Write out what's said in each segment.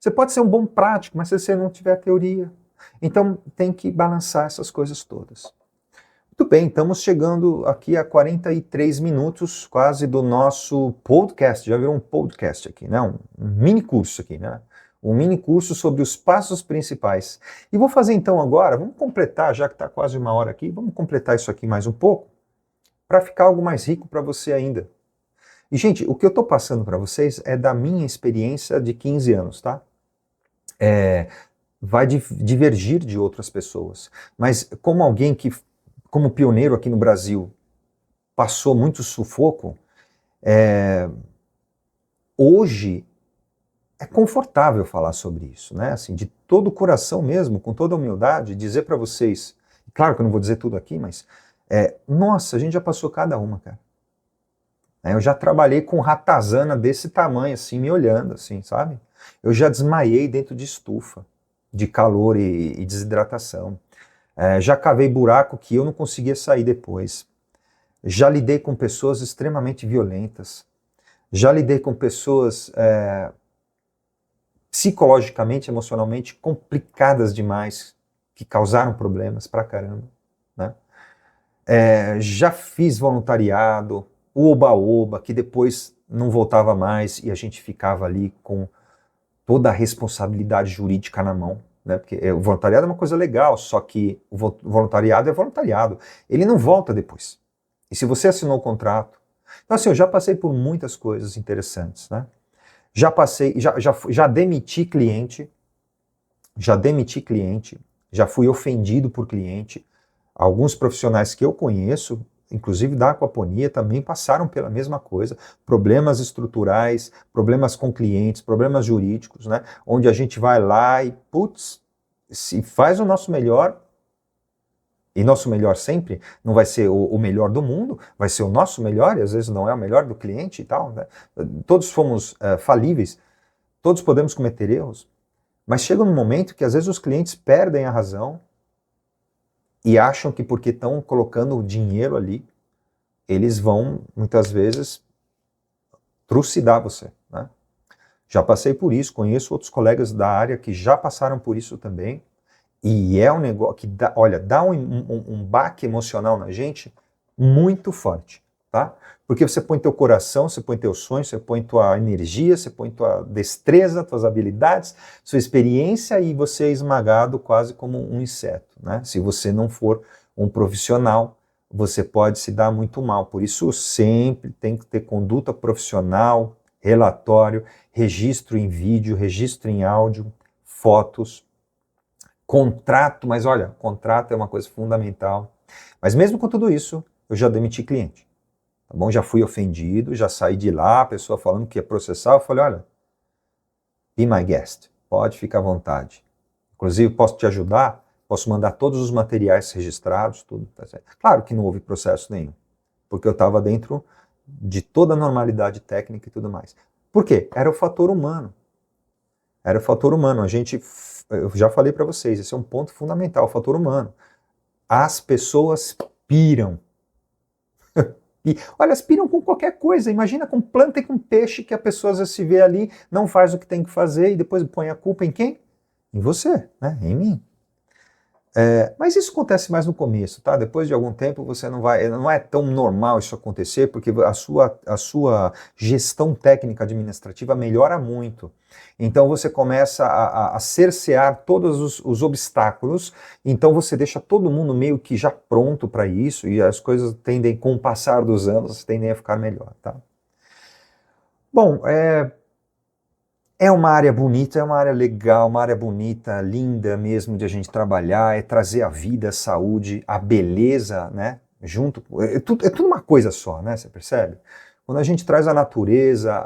Você pode ser um bom prático, mas se você não tiver teoria. Então tem que balançar essas coisas todas. Muito bem, estamos chegando aqui a 43 minutos quase do nosso podcast. Já virou um podcast aqui, né? Um mini curso aqui, né? Um mini curso sobre os passos principais. E vou fazer então agora, vamos completar, já que está quase uma hora aqui, vamos completar isso aqui mais um pouco, para ficar algo mais rico para você ainda. E, gente, o que eu estou passando para vocês é da minha experiência de 15 anos, tá? Vai divergir de outras pessoas. Mas como alguém que, como pioneiro aqui no Brasil, passou muito sufoco, hoje é confortável falar sobre isso, né? Assim, de todo o coração mesmo, com toda a humildade, dizer para vocês, claro que eu não vou dizer tudo aqui, mas, nossa, a gente já passou cada uma, cara. Eu já trabalhei com ratazana desse tamanho, assim, me olhando, assim, sabe? Eu já desmaiei dentro de estufa, de calor e desidratação. Já cavei buraco que eu não conseguia sair depois. Já lidei com pessoas extremamente violentas. Já lidei com pessoas psicologicamente, emocionalmente complicadas demais, que causaram problemas pra caramba, né? Já fiz voluntariado, o oba-oba, que depois não voltava mais e a gente ficava ali com toda a responsabilidade jurídica na mão, né? Porque o voluntariado é uma coisa legal, só que o voluntariado é voluntariado, ele não volta depois. E se você assinou o contrato... Então assim, eu já passei por muitas coisas interessantes, né? Já demiti cliente, já fui ofendido por cliente. Alguns profissionais que eu conheço, inclusive da aquaponia, também passaram pela mesma coisa, problemas estruturais, problemas com clientes, problemas jurídicos, né? Onde a gente vai lá e, putz, se faz o nosso melhor, e nosso melhor sempre não vai ser o melhor do mundo, vai ser o nosso melhor, e às vezes não é o melhor do cliente e tal, né? Todos fomos falíveis, todos podemos cometer erros, mas chega um momento que às vezes os clientes perdem a razão e acham que porque estão colocando o dinheiro ali, eles vão, muitas vezes, trucidar você, né? Já passei por isso, conheço outros colegas da área que já passaram por isso também, e é um negócio que dá, olha, dá um baque emocional na gente muito forte, tá? Porque você põe teu coração, você põe teus sonhos, você põe tua energia, você põe tua destreza, tuas habilidades, sua experiência, e você é esmagado quase como um inseto, né? Se você não for um profissional, você pode se dar muito mal. Por isso sempre tem que ter conduta profissional, relatório, registro em vídeo, registro em áudio, fotos, contrato, mas olha, contrato é uma coisa fundamental. Mas mesmo com tudo isso, eu já demiti cliente. Tá bom? Já fui ofendido, já saí de lá, a pessoa falando que ia processar, eu falei, olha, be my guest, pode ficar à vontade. Inclusive, posso te ajudar, posso mandar todos os materiais registrados, tudo. Tá certo. Claro que não houve processo nenhum, porque eu estava dentro de toda a normalidade técnica e tudo mais. Por quê? Era o fator humano. Era o fator humano. Eu já falei para vocês, esse é um ponto fundamental, o fator humano. As pessoas piram. Olha, elas piram com qualquer coisa. Imagina com planta e com peixe, que a pessoa às vezes se vê ali, não faz o que tem que fazer e depois põe a culpa em quem? Em você, né? Em mim. Mas isso acontece mais no começo, tá? Depois de algum tempo você não é tão normal isso acontecer, porque a sua gestão técnica administrativa melhora muito. Então você começa a cercear todos os obstáculos, então você deixa todo mundo meio que já pronto para isso, e as coisas tendem, com o passar dos anos, tendem a ficar melhor, tá? Bom, é uma área bonita, é uma área legal, uma área bonita, linda mesmo de a gente trabalhar, é trazer a vida, a saúde, a beleza, né? Junto, é tudo uma coisa só, né? Você percebe? Quando a gente traz a natureza,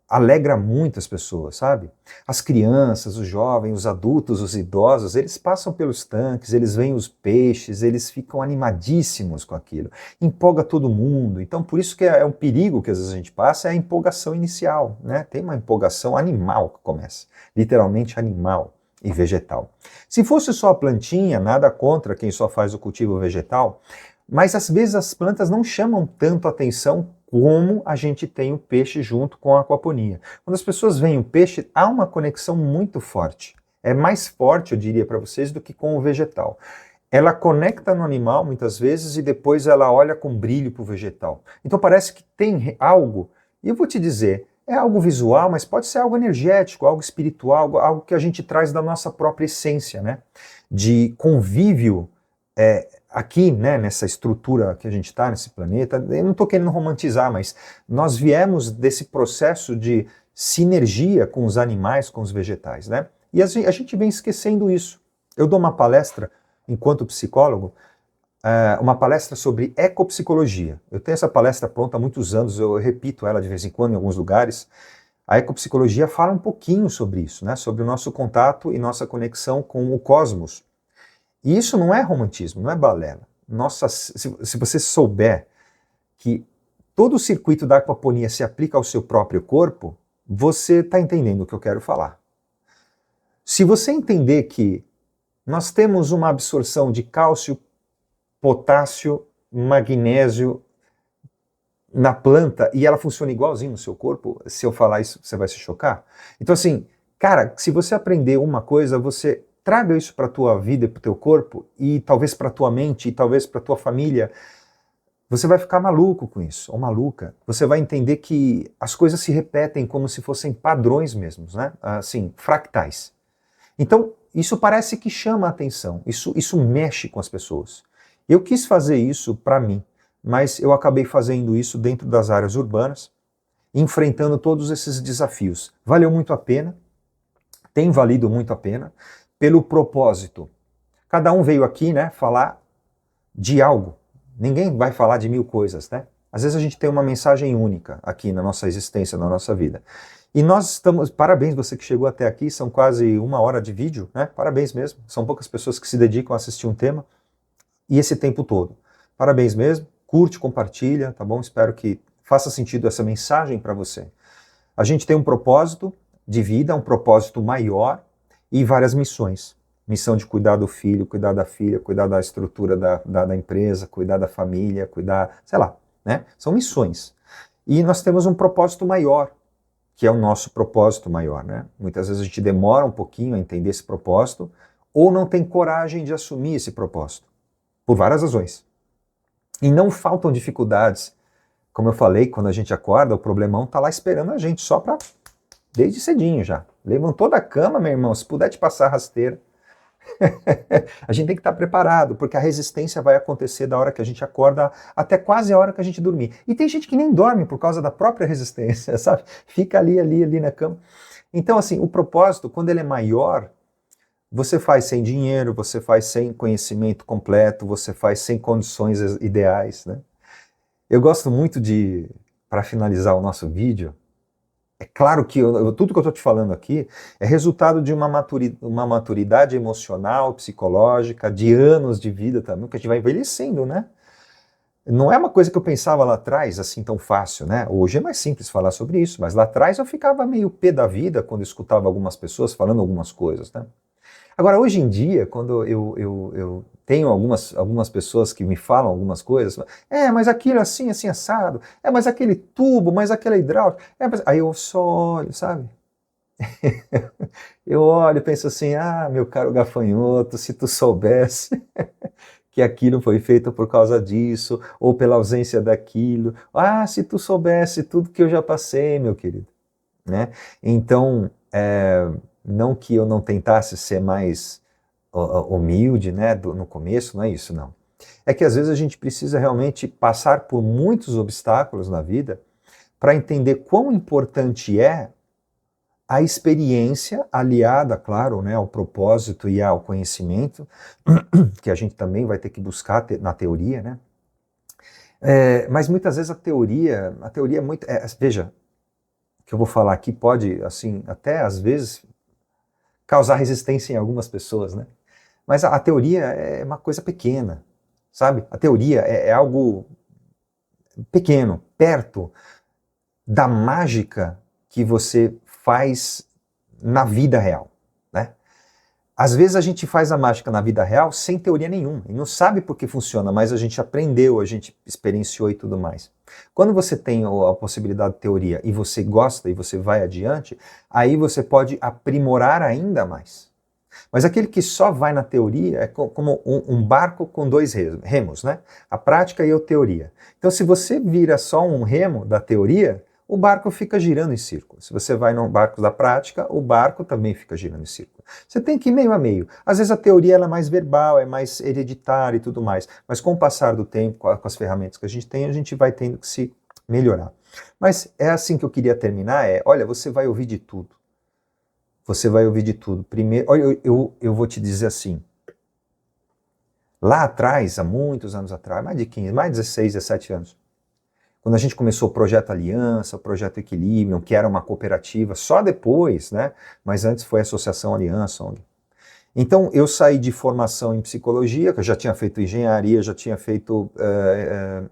alegra muitas pessoas, sabe? As crianças, os jovens, os adultos, os idosos, eles passam pelos tanques, eles veem os peixes, eles ficam animadíssimos com aquilo. Empolga todo mundo. Então, por isso que é um perigo que às vezes a gente passa, é a empolgação inicial, né? Tem uma empolgação animal que começa, literalmente animal e vegetal. Se fosse só a plantinha, nada contra quem só faz o cultivo vegetal, mas às vezes as plantas não chamam tanto atenção como a gente tem o peixe junto com a aquaponia. Quando as pessoas veem o peixe, há uma conexão muito forte. É mais forte, eu diria para vocês, do que com o vegetal. Ela conecta no animal, muitas vezes, e depois ela olha com brilho para o vegetal. Então parece que tem algo, e eu vou te dizer, é algo visual, mas pode ser algo energético, algo espiritual, algo que a gente traz da nossa própria essência, né? De convívio aqui, né, nessa estrutura que a gente está, nesse planeta. Eu não estou querendo romantizar, mas nós viemos desse processo de sinergia com os animais, com os vegetais, né? E a gente vem esquecendo isso. Eu dou uma palestra, enquanto psicólogo, uma palestra sobre ecopsicologia. Eu tenho essa palestra pronta há muitos anos, eu repito ela de vez em quando em alguns lugares. A ecopsicologia fala um pouquinho sobre isso, né? Sobre o nosso contato e nossa conexão com o cosmos. E isso não é romantismo, não é balela. Nossa, se você souber que todo o circuito da aquaponia se aplica ao seu próprio corpo, você está entendendo o que eu quero falar. Se você entender que nós temos uma absorção de cálcio, potássio, magnésio na planta e ela funciona igualzinho no seu corpo, se eu falar isso, você vai se chocar? Então assim, cara, se você aprender uma coisa, você traga isso para a tua vida e para o teu corpo, e talvez para a tua mente, e talvez para a tua família. Você vai ficar maluco com isso, ou maluca. Você vai entender que as coisas se repetem como se fossem padrões mesmos, né? Assim, fractais. Então, isso parece que chama a atenção, isso mexe com as pessoas. Eu quis fazer isso para mim, mas eu acabei fazendo isso dentro das áreas urbanas, enfrentando todos esses desafios. Valeu muito a pena, tem valido muito a pena, pelo propósito. Cada um veio aqui, né, falar de algo. Ninguém vai falar de 1000 coisas, né? Às vezes a gente tem uma mensagem única aqui na nossa existência, na nossa vida. E nós estamos, parabéns você que chegou até aqui, são quase 1 hora de vídeo, né? Parabéns mesmo, são poucas pessoas que se dedicam a assistir um tema, e esse tempo todo. Parabéns mesmo, curte, compartilha, tá bom? Espero que faça sentido essa mensagem para você. A gente tem um propósito de vida, um propósito maior, e várias missões. Missão de cuidar do filho, cuidar da filha, cuidar da estrutura da empresa, cuidar da família, cuidar, sei lá, né? São missões. E nós temos um propósito maior, que é o nosso propósito maior, né? Muitas vezes a gente demora um pouquinho a entender esse propósito, ou não tem coragem de assumir esse propósito, por várias razões. E não faltam dificuldades. Como eu falei, quando a gente acorda, o problemão tá lá esperando a gente, só para desde cedinho já. Levantou da cama, meu irmão, se puder te passar rasteira. A gente tem que estar preparado, porque a resistência vai acontecer da hora que a gente acorda até quase a hora que a gente dormir. E tem gente que nem dorme por causa da própria resistência, sabe? Fica ali na cama. Então, assim, o propósito, quando ele é maior, você faz sem dinheiro, você faz sem conhecimento completo, você faz sem condições ideais, né? Eu gosto muito de, para finalizar o nosso vídeo, é claro que tudo que eu estou te falando aqui é resultado de uma maturidade emocional, psicológica, de anos de vida também, que a gente vai envelhecendo, né? Não é uma coisa que eu pensava lá atrás, assim, tão fácil, né? Hoje é mais simples falar sobre isso, mas lá atrás eu ficava meio pé da vida quando eu escutava algumas pessoas falando algumas coisas, né? Agora, hoje em dia, quando eu tenho algumas pessoas que me falam algumas coisas, mas aquilo assim, assim, assado, mas aquele tubo, mas aquela hidráulica, aí eu só olho, sabe? Eu olho e penso assim, meu caro gafanhoto, se tu soubesse que aquilo foi feito por causa disso, ou pela ausência daquilo, se tu soubesse tudo que eu já passei, meu querido, né? Então, não que eu não tentasse ser mais humilde, né, no começo, não é isso, não. É que às vezes a gente precisa realmente passar por muitos obstáculos na vida para entender quão importante é a experiência aliada, claro, né, ao propósito e ao conhecimento, que a gente também vai ter que buscar na teoria, né? Mas muitas vezes a teoria é muito... veja, o que eu vou falar aqui pode, assim, até às vezes causar resistência em algumas pessoas, né? Mas a teoria é uma coisa pequena, sabe? A teoria é algo pequeno, perto da mágica que você faz na vida real, né? Às vezes a gente faz a mágica na vida real sem teoria nenhuma, e não sabe por que funciona, mas a gente aprendeu, a gente experienciou e tudo mais. Quando você tem a possibilidade de teoria e você gosta e você vai adiante, aí você pode aprimorar ainda mais. Mas aquele que só vai na teoria é como um barco com dois remos, né? A prática e a teoria. Então, se você vira só um remo da teoria, o barco fica girando em círculo. Se você vai no barco da prática, o barco também fica girando em círculo. Você tem que ir meio a meio. Às vezes a teoria ela é mais verbal, é mais hereditária e tudo mais, mas com o passar do tempo, com as ferramentas que a gente vai tendo que se melhorar. Mas é assim que eu queria terminar, olha, você vai ouvir de tudo. Você vai ouvir de tudo. Primeiro, olha, eu vou te dizer assim, lá atrás, há muitos anos atrás, mais de 15, mais de 16, 17 anos, quando a gente começou o Projeto Aliança, o Projeto Equilibrium, que era uma cooperativa, só depois, né? Mas antes foi a Associação Aliança, ONG. Então, eu saí de formação em psicologia, que eu já tinha feito engenharia, já tinha feito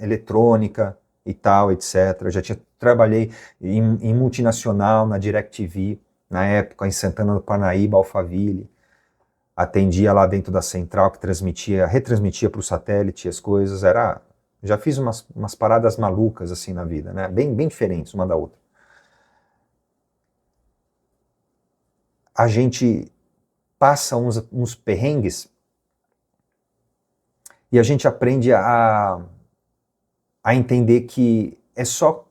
eletrônica e tal, etc. Eu já trabalhei em multinacional, na DirecTV, na época, em Santana do Parnaíba, Alphaville. Atendia lá dentro da central, que retransmitia para o satélite as coisas, já fiz umas paradas malucas assim na vida, né? Bem diferentes uma da outra. A gente passa uns perrengues e a gente aprende a entender que é só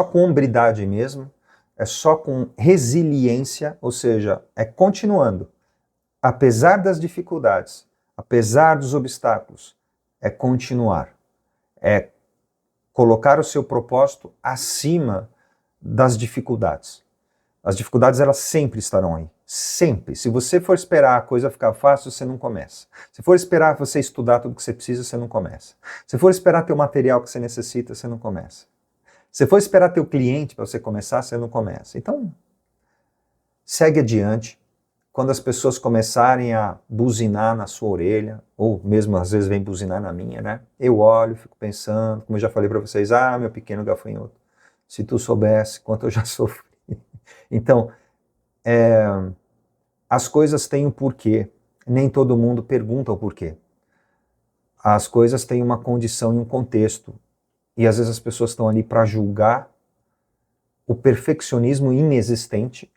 com hombridade mesmo, é só com resiliência, ou seja, é continuando. Apesar das dificuldades, apesar dos obstáculos, é continuar. É colocar o seu propósito acima das dificuldades. As dificuldades, elas sempre estarão aí. Sempre. Se você for esperar a coisa ficar fácil, você não começa. Se for esperar você estudar tudo que você precisa, você não começa. Se for esperar ter o material que você necessita, você não começa. Se for esperar ter o cliente para você começar, você não começa. Então, segue adiante. Quando as pessoas começarem a buzinar na sua orelha, ou mesmo às vezes vem buzinar na minha, né? Eu olho, fico pensando, como eu já falei para vocês, meu pequeno gafanhoto, se tu soubesse quanto eu já sofri. Então, as coisas têm um porquê, nem todo mundo pergunta o porquê. As coisas têm uma condição e um contexto, e às vezes as pessoas estão ali para julgar o perfeccionismo inexistente.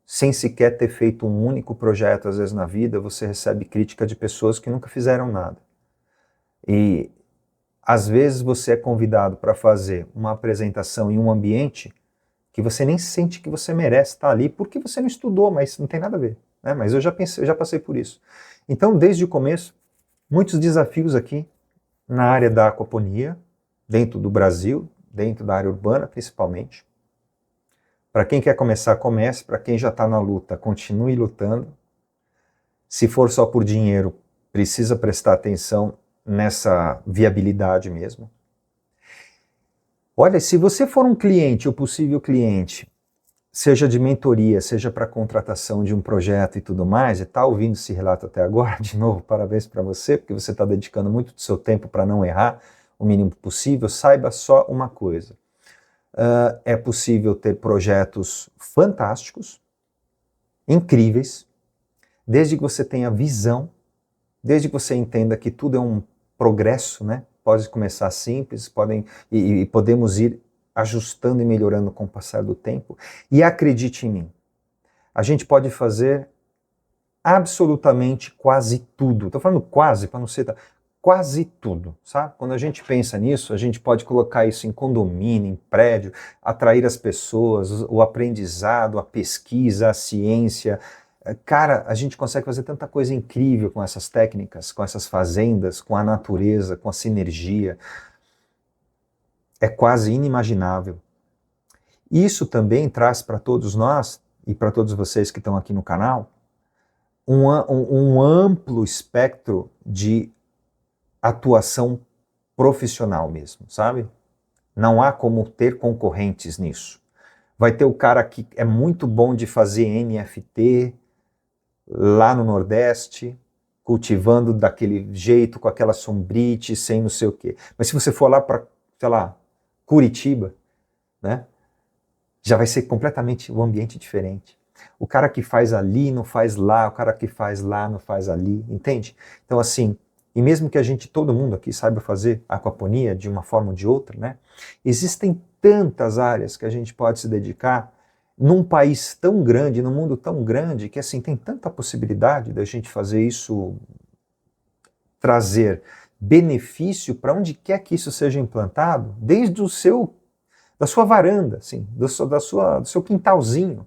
Sem sequer ter feito um único projeto, às vezes na vida, você recebe crítica de pessoas que nunca fizeram nada. E às vezes você é convidado para fazer uma apresentação em um ambiente que você nem sente que você merece estar ali, porque você não estudou, mas não tem nada a ver. Né? Mas eu já passei por isso. Então, desde o começo, muitos desafios aqui na área da aquaponia, dentro do Brasil, dentro da área urbana principalmente. Para quem quer começar, comece. Para quem já está na luta, continue lutando. Se for só por dinheiro, precisa prestar atenção nessa viabilidade mesmo. Olha, se você for um cliente ou possível cliente, seja de mentoria, seja para contratação de um projeto e tudo mais, e está ouvindo esse relato até agora, de novo, parabéns para você, porque você está dedicando muito do seu tempo para não errar o mínimo possível, saiba só uma coisa. É possível ter projetos fantásticos, incríveis, desde que você tenha visão, desde que você entenda que tudo é um progresso, né? Pode começar simples, e podemos ir ajustando e melhorando com o passar do tempo. E acredite em mim, a gente pode fazer absolutamente quase tudo. Estou falando quase, para não ser... Quase tudo, sabe? Quando a gente pensa nisso, a gente pode colocar isso em condomínio, em prédio, atrair as pessoas, o aprendizado, a pesquisa, a ciência. Cara, a gente consegue fazer tanta coisa incrível com essas técnicas, com essas fazendas, com a natureza, com a sinergia. É quase inimaginável. Isso também traz para todos nós, e para todos vocês que estão aqui no canal, um amplo espectro de atuação profissional mesmo, sabe? Não há como ter concorrentes nisso. Vai ter o cara que é muito bom de fazer NFT lá no Nordeste, cultivando daquele jeito, com aquela sombrite, sem não sei o quê. Mas se você for lá para, sei lá, Curitiba, né? Já vai ser completamente um ambiente diferente. O cara que faz ali não faz lá, o cara que faz lá não faz ali, entende? Então assim, e mesmo que a gente, todo mundo aqui saiba fazer aquaponia de uma forma ou de outra, né? Existem tantas áreas que a gente pode se dedicar num país tão grande, num mundo tão grande, que assim, tem tanta possibilidade da gente fazer isso, trazer benefício para onde quer que isso seja implantado, desde da sua varanda, assim, do seu quintalzinho,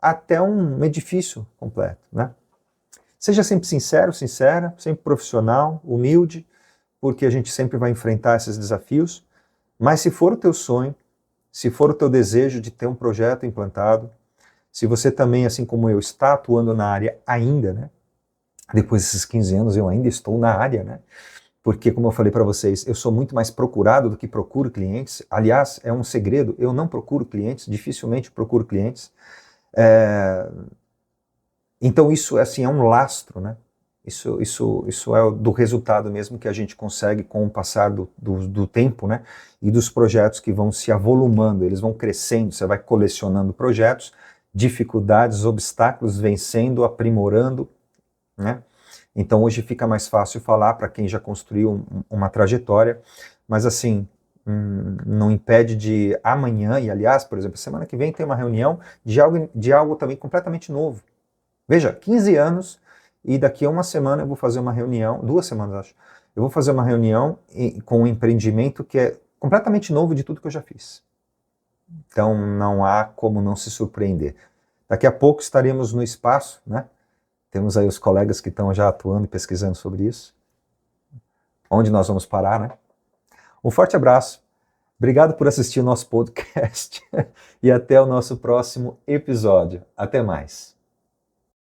até um edifício completo, né? Seja sempre sincero, sincera, sempre profissional, humilde, porque a gente sempre vai enfrentar esses desafios, mas se for o teu sonho, se for o teu desejo de ter um projeto implantado, se você também, assim como eu, está atuando na área ainda, né? Depois desses 15 anos eu ainda estou na área, né? Porque, como eu falei para vocês, eu sou muito mais procurado do que procuro clientes. Aliás, é um segredo, eu não procuro clientes, dificilmente procuro clientes. Então isso assim, é um lastro, né? Isso é do resultado mesmo que a gente consegue com o passar do tempo, né? E dos projetos que vão se avolumando, eles vão crescendo, você vai colecionando projetos, dificuldades, obstáculos, vencendo, aprimorando, né? Então hoje fica mais fácil falar para quem já construiu uma trajetória, mas assim, não impede de amanhã, e aliás, por exemplo, semana que vem tem uma reunião de algo também completamente novo. Veja, 15 anos e daqui a uma semana eu vou fazer uma reunião, 2 semanas acho, eu vou fazer uma reunião com um empreendimento que é completamente novo de tudo que eu já fiz. Então não há como não se surpreender. Daqui a pouco estaremos no espaço, né? Temos aí os colegas que estão já atuando e pesquisando sobre isso. Onde nós vamos parar, né? Um forte abraço. Obrigado por assistir o nosso podcast e até o nosso próximo episódio. Até mais.